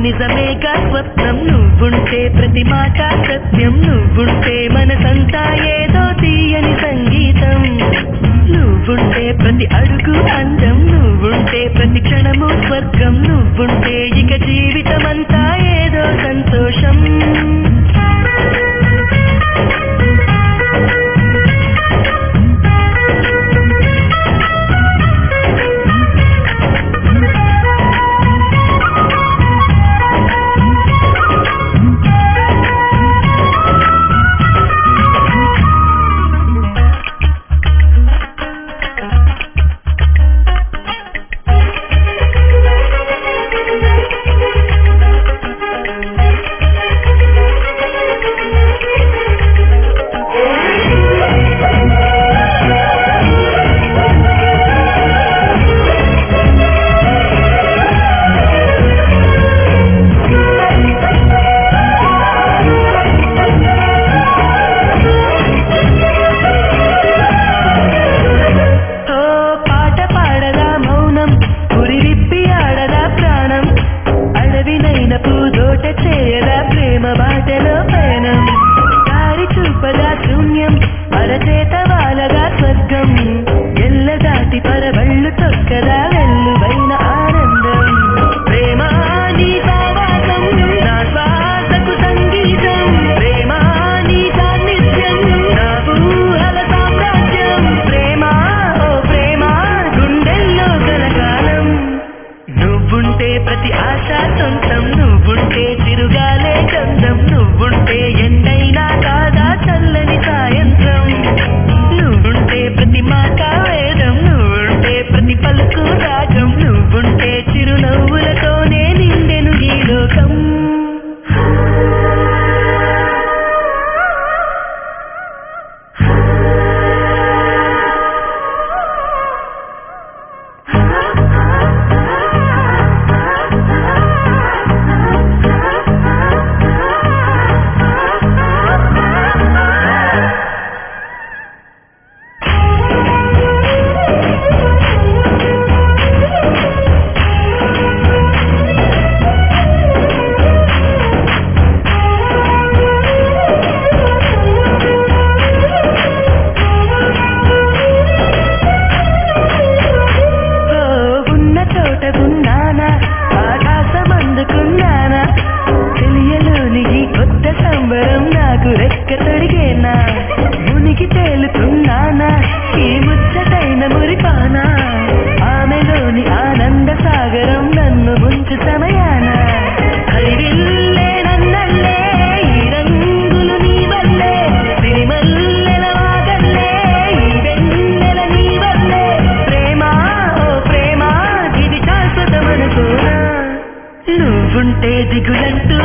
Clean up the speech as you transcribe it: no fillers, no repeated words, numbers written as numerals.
నిజమేగా స్వప్నం నువ్వుంటే ప్రతి మాట సత్యం నువ్వుంటే మనసంతా ఏదో తీయని సంగీతం నువ్వుంటే ప్రతి అడుగు అందం నువ్వుంటే ప్రతి క్షణము స్వర్గం నువ్వుంటే ఇక జీవితమంతా ఏదో సంతోషం ప్రతి ఆశ సొంతం నువ్వుంటే తిరుగాలే చందం నువ్వుంటే ఎండైనా కాదా చల్లని సాయంత్రం నువ్వుంటే ప్రతి మాట వేదం నువ్వుంటే ప్రతి పలుకు రాగం నువ్వుంటే చిరునవ్వులతోనే నిండెను ఈ లోకం మునికి తేలుతున్నానా ఈ ముచ్చటైన మురిపానా ఆమెలోని ఆనంద సాగరం నన్ను ముంచు సమయాన హరివిల్లే నన్నల్లే ఈ రంగులు నీ వల్లే సిరిమల్లెల వాగల్లే ఈ వెన్నెల నీ వల్లే ప్రేమ ఓ ప్రేమ ఇది శాశ్వతమనుకోనా నువ్వుంటే దిగులంటూ